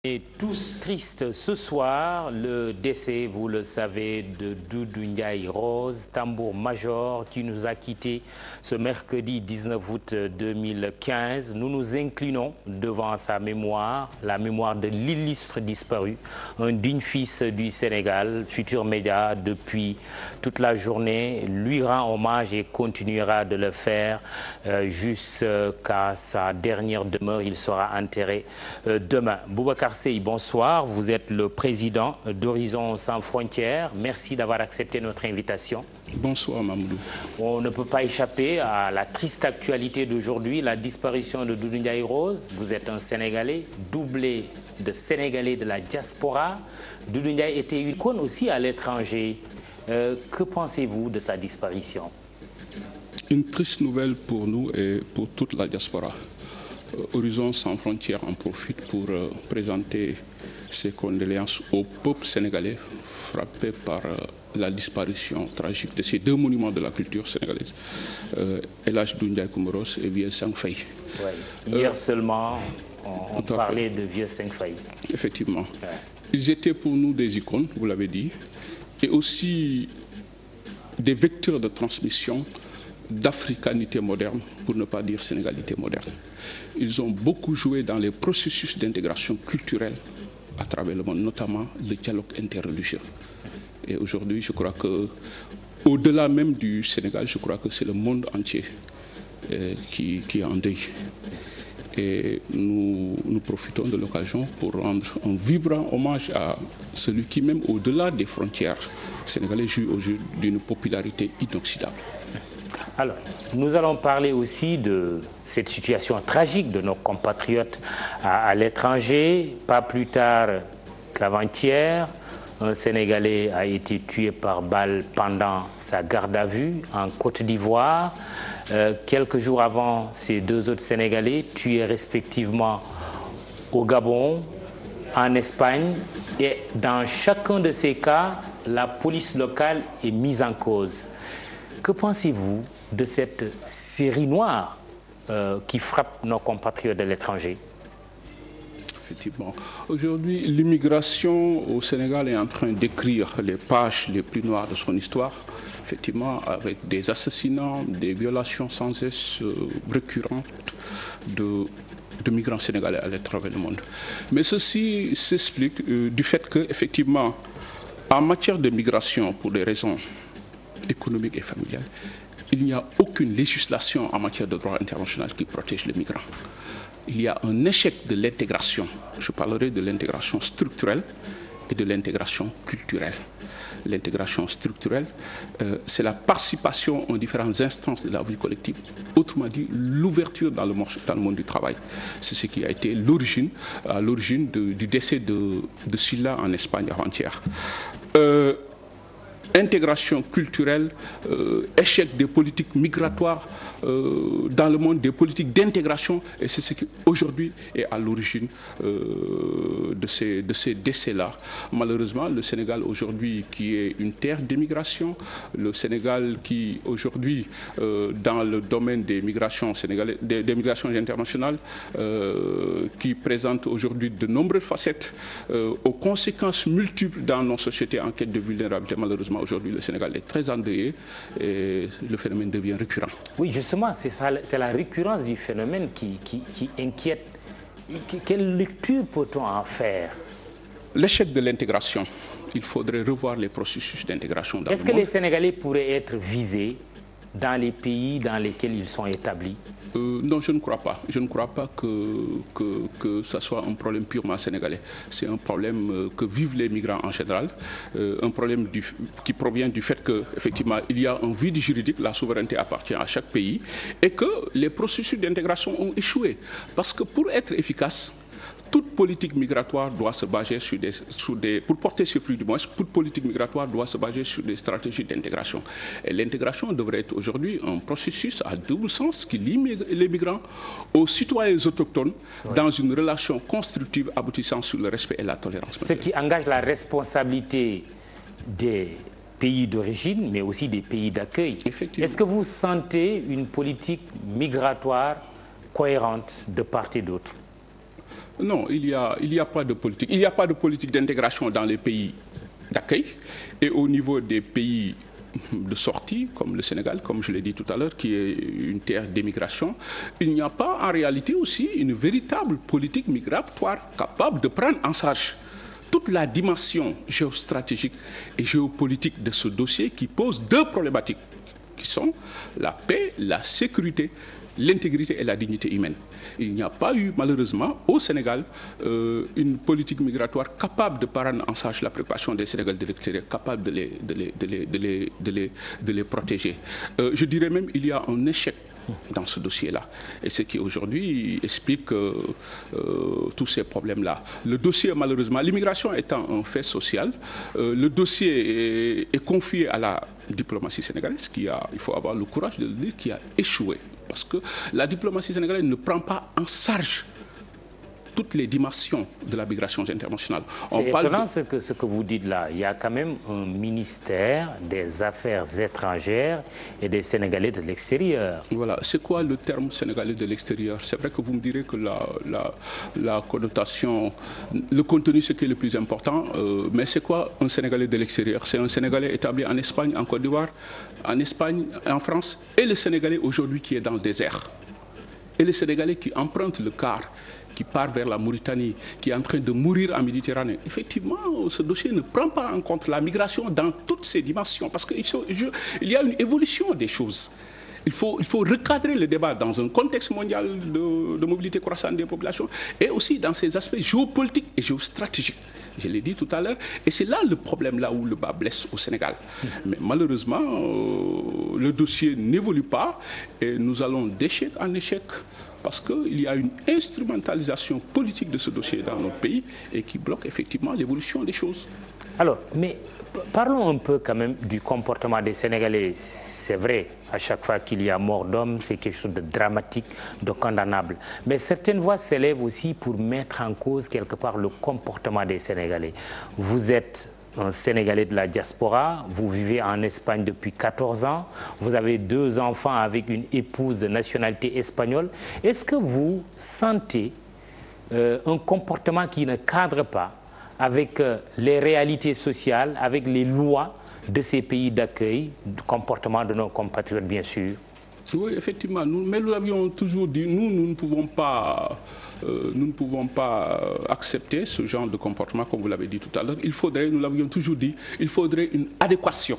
Et tous tristes ce soir, le décès, vous le savez, de Doudou Ndiaye Rose, tambour-major, qui nous a quittés ce mercredi 19 août 2015. Nous nous inclinons devant sa mémoire, la mémoire de l'illustre disparu, un digne fils du Sénégal. Futurs Médias, depuis toute la journée, lui rend hommage et continuera de le faire jusqu'à sa dernière demeure. Il sera enterré demain. Boubacar Seye, bonsoir. Vous êtes le président d'Horizon Sans Frontières. Merci d'avoir accepté notre invitation. Bonsoir Mamoudou. On ne peut pas échapper à la triste actualité d'aujourd'hui, la disparition de Doudou Ndiaye Rose. Vous êtes un Sénégalais, doublé de Sénégalais de la diaspora. Doudou Ndiaye était une icône aussi à l'étranger. Que pensez-vous de sa disparition? Une triste nouvelle pour nous et pour toute la diaspora. Horizon Sans Frontières en profite pour présenter ses condoléances au peuple sénégalais frappé par la disparition tragique de ces deux monuments de la culture sénégalaise, El Hadj Doudou Ndiaye Coumba Rose et Vieux Sang Faye. Ouais. Hier seulement, on parlait de Vieux Sang Faye. Effectivement. Ouais. Ils étaient pour nous des icônes, vous l'avez dit, et aussi des vecteurs de transmission d'africanité moderne, pour ne pas dire sénégalité moderne. Ils ont beaucoup joué dans les processus d'intégration culturelle à travers le monde, notamment le dialogue interreligieux. Et aujourd'hui, je crois que, au-delà même du Sénégal, je crois que c'est le monde entier qui est en deuil. Et nous profitons de l'occasion pour rendre un vibrant hommage à celui qui, même au-delà des frontières sénégalaises, joue aujourd'hui d'une popularité inoxydable. Alors, nous allons parler aussi de cette situation tragique de nos compatriotes à l'étranger. Pas plus tard qu'avant-hier, un Sénégalais a été tué par balle pendant sa garde à vue en Côte d'Ivoire. Quelques jours avant, ces deux autres Sénégalais tués respectivement au Gabon, en Espagne. Et dans chacun de ces cas, la police locale est mise en cause. Que pensez-vous de cette série noire qui frappe nos compatriotes de l'étranger? Effectivement. Aujourd'hui, l'immigration au Sénégal est en train d'écrire les pages les plus noires de son histoire, effectivement, avec des assassinats, des violations sans cesse récurrentes de migrants sénégalais à travers le monde. Mais ceci s'explique du fait que, effectivement, en matière de migration, pour des raisons économiques et familiales, il n'y a aucune législation en matière de droit international qui protège les migrants. Il y a un échec de l'intégration. Je parlerai de l'intégration structurelle et de l'intégration culturelle. L'intégration structurelle, c'est la participation aux différentes instances de la vie collective. Autrement dit, l'ouverture dans le monde du travail. C'est ce qui a été à l'origine du décès de Silla en Espagne avant-hier. Intégration culturelle, échec des politiques migratoires dans le monde, des politiques d'intégration, et c'est ce qui aujourd'hui est à l'origine de ces décès-là. Malheureusement, le Sénégal aujourd'hui qui est une terre d'émigration, le Sénégal qui aujourd'hui dans le domaine des migrations sénégalaises, des migrations internationales, qui présente aujourd'hui de nombreuses facettes aux conséquences multiples dans nos sociétés en quête de vulnérabilité. Malheureusement, aujourd'hui, le Sénégal est très endeuillé et le phénomène devient récurrent. Oui, justement, c'est la récurrence du phénomène qui inquiète. Quelle lecture peut-on en faire? L'échec de l'intégration. Il faudrait revoir les processus d'intégration dans le monde. Est-ce que les Sénégalais pourraient être visés dans les pays dans lesquels ils sont établis? Non, je ne crois pas. Je ne crois pas que ça soit un problème purement sénégalais. C'est un problème que vivent les migrants en général, un problème qui provient du fait qu'effectivement, il y a un vide juridique, la souveraineté appartient à chaque pays, et que les processus d'intégration ont échoué. Parce que pour être efficace, toute politique migratoire doit se baser pour porter ses fruits du moins, toute politique migratoire doit se baser sur des stratégies d'intégration. Et l'intégration devrait être aujourd'hui un processus à double sens qui lie les migrants aux citoyens autochtones dans une relation constructive aboutissant sur le respect et la tolérance. Ce qui engage la responsabilité des pays d'origine, mais aussi des pays d'accueil. Est-ce que vous sentez une politique migratoire cohérente de part et d'autre? Non, il y a pas de politique. Il n'y a pas de politique d'intégration dans les pays d'accueil et au niveau des pays de sortie, comme le Sénégal, comme je l'ai dit tout à l'heure, qui est une terre d'émigration, il n'y a pas en réalité aussi une véritable politique migratoire capable de prendre en charge toute la dimension géostratégique et géopolitique de ce dossier qui pose deux problématiques, qui sont la paix, la sécurité, l'intégrité et la dignité humaine. Il n'y a pas eu, malheureusement, au Sénégal, une politique migratoire capable de prendre en charge la préoccupation des Sénégalais de l'extérieur, capable de les protéger. Je dirais même qu'il y a un échec dans ce dossier-là. Et ce qui aujourd'hui explique tous ces problèmes-là. Le dossier, malheureusement, l'immigration étant un fait social, le dossier est confié à la diplomatie sénégalaise, il faut avoir le courage de le dire, qui a échoué. Parce que la diplomatie sénégalaise ne prend pas en charge toutes les dimensions de la migration internationale. C'est étonnant ce que vous dites là. Il y a quand même un ministère des Affaires étrangères et des Sénégalais de l'extérieur. Voilà. C'est quoi le terme Sénégalais de l'extérieur? C'est vrai que vous me direz que la connotation, le contenu, c'est ce qui est le plus important. Mais c'est quoi un Sénégalais de l'extérieur? C'est un Sénégalais établi en Espagne, en Côte d'Ivoire, en Espagne, en France, et le Sénégalais aujourd'hui qui est dans le désert. Et le Sénégalais qui emprunte le car, qui part vers la Mauritanie, qui est en train de mourir en Méditerranée. Effectivement, ce dossier ne prend pas en compte la migration dans toutes ses dimensions, parce qu'il y a une évolution des choses. Il faut recadrer le débat dans un contexte mondial de mobilité croissante des populations et aussi dans ses aspects géopolitiques et géostratégiques. Je l'ai dit tout à l'heure, et c'est là le problème, là où le bas blesse au Sénégal. Mais malheureusement, le dossier n'évolue pas et nous allons d'échec en échec parce qu'il y a une instrumentalisation politique de ce dossier dans notre pays et qui bloque effectivement l'évolution des choses. Alors, mais parlons un peu quand même du comportement des Sénégalais. C'est vrai, à chaque fois qu'il y a mort d'homme, c'est quelque chose de dramatique, de condamnable. Mais certaines voix s'élèvent aussi pour mettre en cause quelque part le comportement des Sénégalais. Vous êtes un Sénégalais de la diaspora, vous vivez en Espagne depuis 14 ans, vous avez 2 enfants avec une épouse de nationalité espagnole. Est-ce que vous sentez un comportement qui ne cadre pas avec les réalités sociales, avec les lois de ces pays d'accueil, du comportement de nos compatriotes, bien sûr? Oui, effectivement, mais nous l'avions toujours dit, nous ne pouvons pas accepter ce genre de comportement, comme vous l'avez dit tout à l'heure. Nous l'avions toujours dit, il faudrait une adéquation.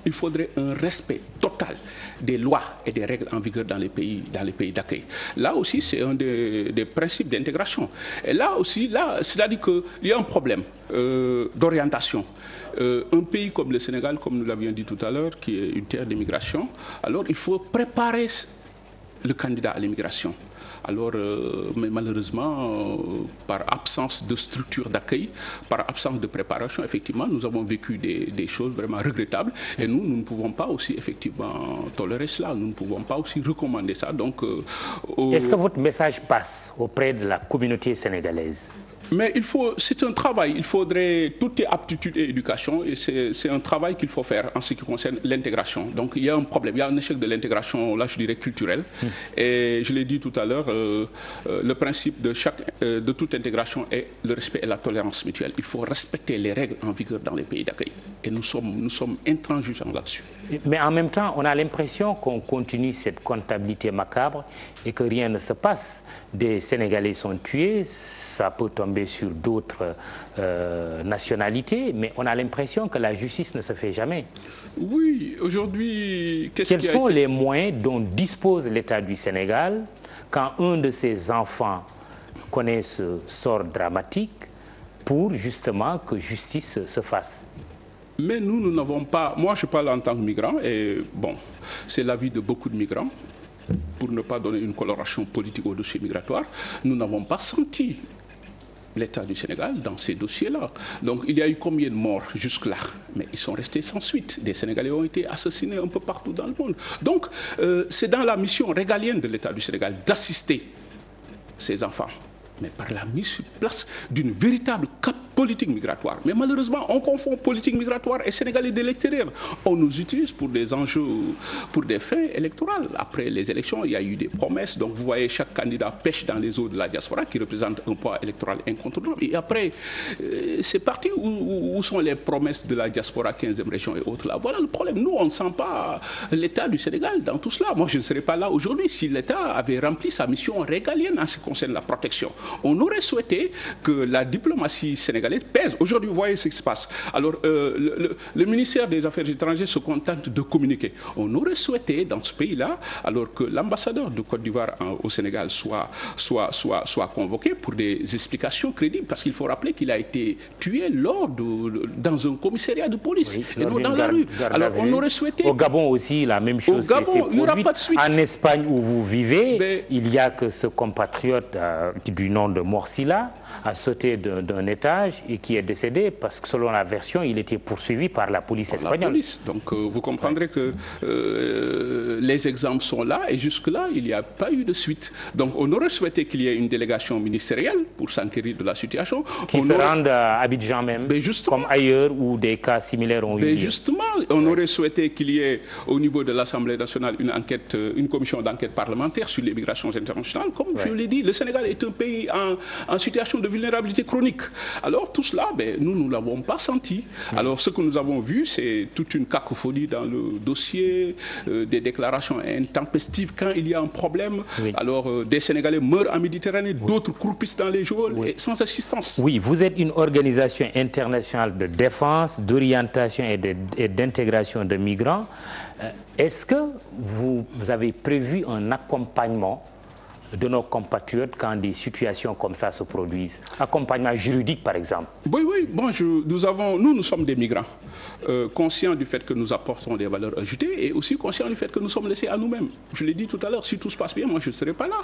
Il faudrait un respect total des lois et des règles en vigueur dans les pays d'accueil. Là aussi, c'est un des principes d'intégration. Et là aussi, c'est-à-dire qu'il y a un problème d'orientation. Un pays comme le Sénégal, comme nous l'avions dit tout à l'heure, qui est une terre d'immigration, alors il faut préparer le candidat à l'immigration. Alors, mais malheureusement, par absence de structure d'accueil, par absence de préparation, effectivement, nous avons vécu des choses vraiment regrettables. Et nous ne pouvons pas aussi, effectivement, tolérer cela. Nous ne pouvons pas aussi recommander ça. Donc, est-ce que votre message passe auprès de la communauté sénégalaise? Mais c'est un travail, il faudrait, tout est aptitude et éducation, et c'est un travail qu'il faut faire en ce qui concerne l'intégration. Donc il y a un problème, il y a un échec de l'intégration, là je dirais culturelle. Et je l'ai dit tout à l'heure, le principe de toute intégration est le respect et la tolérance mutuelle. Il faut respecter les règles en vigueur dans les pays d'accueil. Et nous sommes intransigeants là-dessus. Mais en même temps, on a l'impression qu'on continue cette comptabilité macabre et que rien ne se passe. Des Sénégalais sont tués, ça peut tomber sur d'autres nationalités, mais on a l'impression que la justice ne se fait jamais. Oui, aujourd'hui, quels sont les moyens dont dispose l'État du Sénégal quand un de ses enfants connaît ce sort dramatique pour justement que justice se fasse? Mais nous n'avons pas... Moi, je parle en tant que migrant, et bon, c'est l'avis de beaucoup de migrants, pour ne pas donner une coloration politique au dossier migratoire. Nous n'avons pas senti l'État du Sénégal dans ces dossiers-là. Donc, il y a eu combien de morts jusque-là? Mais ils sont restés sans suite. Des Sénégalais ont été assassinés un peu partout dans le monde. Donc, c'est dans la mission régalienne de l'État du Sénégal d'assister ces enfants, mais par la mise sur place d'une véritable capacité politique migratoire. Mais malheureusement, on confond politique migratoire et Sénégalais de l'extérieur. On nous utilise pour des enjeux, pour des fins électorales. Après les élections, il y a eu des promesses. Donc vous voyez, chaque candidat pêche dans les eaux de la diaspora qui représente un poids électoral incontournable. Et après, c'est parti où sont les promesses de la diaspora, 15e région et autres là. Voilà le problème. Nous, on ne sent pas l'État du Sénégal dans tout cela. Moi, je ne serais pas là aujourd'hui si l'État avait rempli sa mission régalienne en ce qui concerne la protection. On aurait souhaité que la diplomatie sénégalaise pèse. Aujourd'hui, vous voyez ce qui se passe. Alors, le ministère des Affaires étrangères se contente de communiquer. On aurait souhaité, dans ce pays-là, alors que l'ambassadeur de Côte d'Ivoire au Sénégal soit convoqué pour des explications crédibles, parce qu'il faut rappeler qu'il a été tué dans un commissariat de police, oui, et non dans la rue. Alors, on aurait souhaité... Au Gabon aussi, la même chose. Au Gabon, il n'y aura pas de suite. En Espagne, où vous vivez, il n'y a que ce compatriote du nom de Morsila a sauté d'un étage et qui est décédé parce que selon la version, il était poursuivi par la police espagnole. Donc vous comprendrez que les exemples sont là et jusque-là, il n'y a pas eu de suite. Donc on aurait souhaité qu'il y ait une délégation ministérielle pour s'enquérir de la situation. Qui se rende à Abidjan même, comme ailleurs où des cas similaires ont eu lieu. Justement, on aurait souhaité qu'il y ait au niveau de l'Assemblée nationale une commission d'enquête parlementaire sur les migrations internationales. Comme je l'ai dit, le Sénégal est un pays en situation de vulnérabilité chronique. Alors tout cela, nous ne l'avons pas senti. Alors ce que nous avons vu, c'est toute une cacophonie dans le dossier, des déclarations intempestives quand il y a un problème. Alors des Sénégalais meurent en Méditerranée, d'autres croupissent dans les geôles et sans assistance. Oui, vous êtes une organisation internationale de défense, d'orientation et d'intégration de migrants. Est-ce que vous avez prévu un accompagnement de nos compatriotes quand des situations comme ça se produisent? Accompagnement juridique, par exemple. Oui, oui. Bon, nous sommes des migrants, conscients du fait que nous apportons des valeurs ajoutées et aussi conscients du fait que nous sommes laissés à nous-mêmes. Je l'ai dit tout à l'heure, si tout se passe bien, moi je ne serai pas là.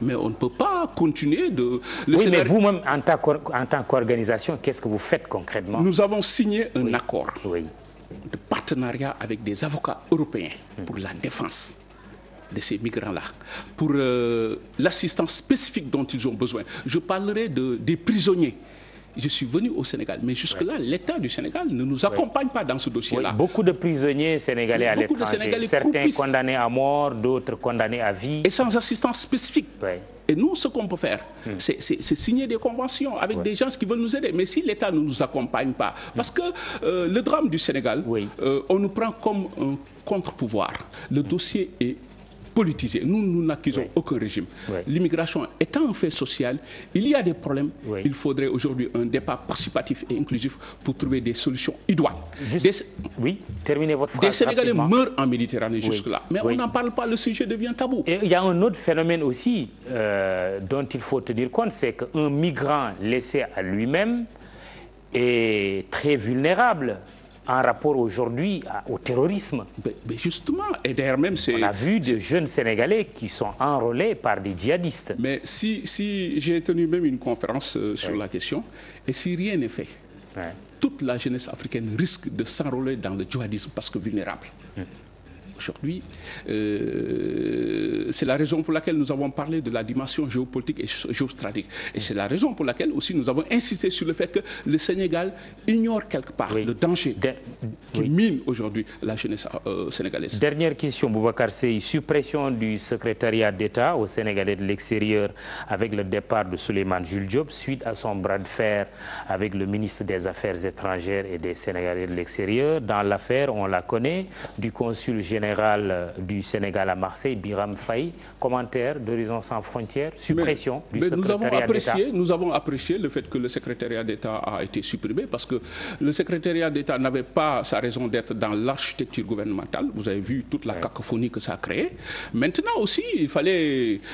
Mais on ne peut pas continuer de... Oui, mais vous-même, en tant qu'organisation, qu'est-ce que vous faites concrètement? Nous avons signé un accord de partenariat avec des avocats européens pour la défense de ces migrants-là, pour l'assistance spécifique dont ils ont besoin. Je parlerai des prisonniers. Je suis venu au Sénégal, mais jusque-là, l'État du Sénégal ne nous accompagne pas dans ce dossier-là. Beaucoup de prisonniers sénégalais à l'étranger, certains condamnés à mort, d'autres condamnés à vie. Et sans assistance spécifique. Et nous, ce qu'on peut faire, c'est signer des conventions avec des gens qui veulent nous aider. Mais si l'État ne nous accompagne pas, parce que le drame du Sénégal, on nous prend comme un contre-pouvoir. Le dossier est politisé. Nous n'accusons aucun régime. L'immigration étant un fait social, il y a des problèmes. Il faudrait aujourd'hui un débat participatif et inclusif pour trouver des solutions idoines. Terminez votre phrase. Des Sénégalais meurent en Méditerranée jusque-là. Mais on n'en parle pas, le sujet devient tabou. Et il y a un autre phénomène aussi dont il faut tenir compte, c'est qu'un migrant laissé à lui-même est très vulnérable en rapport aujourd'hui au terrorisme. Mais justement, et d'ailleurs même c'est... On a vu de jeunes Sénégalais qui sont enrôlés par des djihadistes. Mais si j'ai tenu même une conférence sur la question, et si rien n'est fait, toute la jeunesse africaine risque de s'enrôler dans le djihadisme parce que vulnérable. Aujourd'hui, c'est la raison pour laquelle nous avons parlé de la dimension géopolitique et géostratégique. Et c'est la raison pour laquelle aussi nous avons insisté sur le fait que le Sénégal ignore quelque part le danger qui mine aujourd'hui la jeunesse sénégalaise. Dernière question, Boubacar Seye. Suppression du secrétariat d'État au Sénégalais de l'extérieur avec le départ de Souleymane Jules Diop suite à son bras de fer avec le ministre des Affaires étrangères et des Sénégalais de l'extérieur. Dans l'affaire, on la connaît, du consul général du Sénégal à Marseille, Biram Faye. Commentaire d'Horizon Sans Frontières, suppression du secrétariat d'État. Nous avons apprécié le fait que le secrétariat d'État a été supprimé parce que le secrétariat d'État n'avait pas sa raison d'être dans l'architecture gouvernementale. Vous avez vu toute la cacophonie que ça a créé. Maintenant aussi,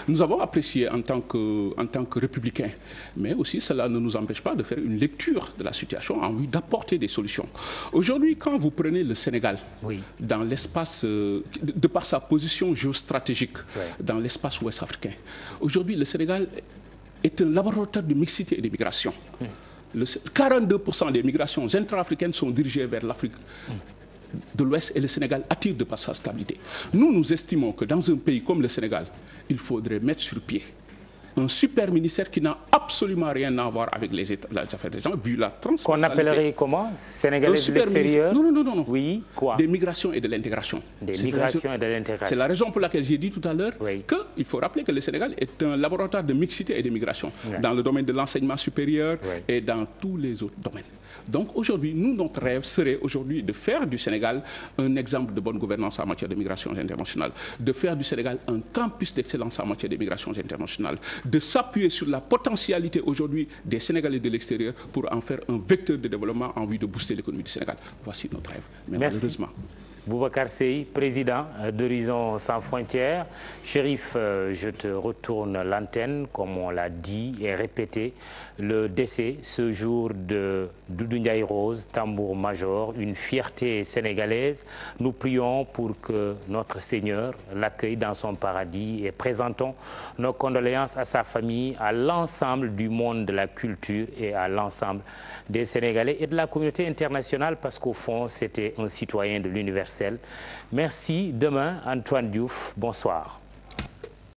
nous avons apprécié en tant que républicains. Mais aussi, cela ne nous empêche pas de faire une lecture de la situation en vue d'apporter des solutions. Aujourd'hui, quand vous prenez le Sénégal dans l'espace... de par sa position géostratégique dans l'espace ouest africain. Aujourd'hui, le Sénégal est un laboratoire de mixité et d'immigration. 42% des migrations intra-africaines sont dirigées vers l'Afrique de l'Ouest et le Sénégal attire de par sa stabilité. Nous estimons que dans un pays comme le Sénégal, il faudrait mettre sur pied un super ministère qui n'a absolument rien à voir avec les affaires étrangères, vu la transversalité. Qu'on appellerait comment? Sénégalais de l'extérieur? Non. Oui, quoi? Des migrations et de l'intégration. Des migrations et de l'intégration. C'est la raison pour laquelle j'ai dit tout à l'heure qu'il faut rappeler que le Sénégal est un laboratoire de mixité et de migration dans le domaine de l'enseignement supérieur et dans tous les autres domaines. Donc aujourd'hui, nous, notre rêve serait aujourd'hui de faire du Sénégal un exemple de bonne gouvernance en matière de migration internationale, de faire du Sénégal un campus d'excellence en matière de migration internationale, de s'appuyer sur la potentialité aujourd'hui des Sénégalais de l'extérieur pour en faire un vecteur de développement en vue de booster l'économie du Sénégal. Voici notre rêve. Mais malheureusement. Boubacar Seye, président d'Horizon Sans Frontières. Chérif, je te retourne l'antenne, comme on l'a dit et répété. Le décès ce jour de Doudou Ndiaye Rose, tambour-major, une fierté sénégalaise. Nous prions pour que notre Seigneur l'accueille dans son paradis et présentons nos condoléances à sa famille, à l'ensemble du monde de la culture et à l'ensemble des Sénégalais et de la communauté internationale, parce qu'au fond, c'était un citoyen de l'universel. Merci. Demain, Antoine Diouf, bonsoir.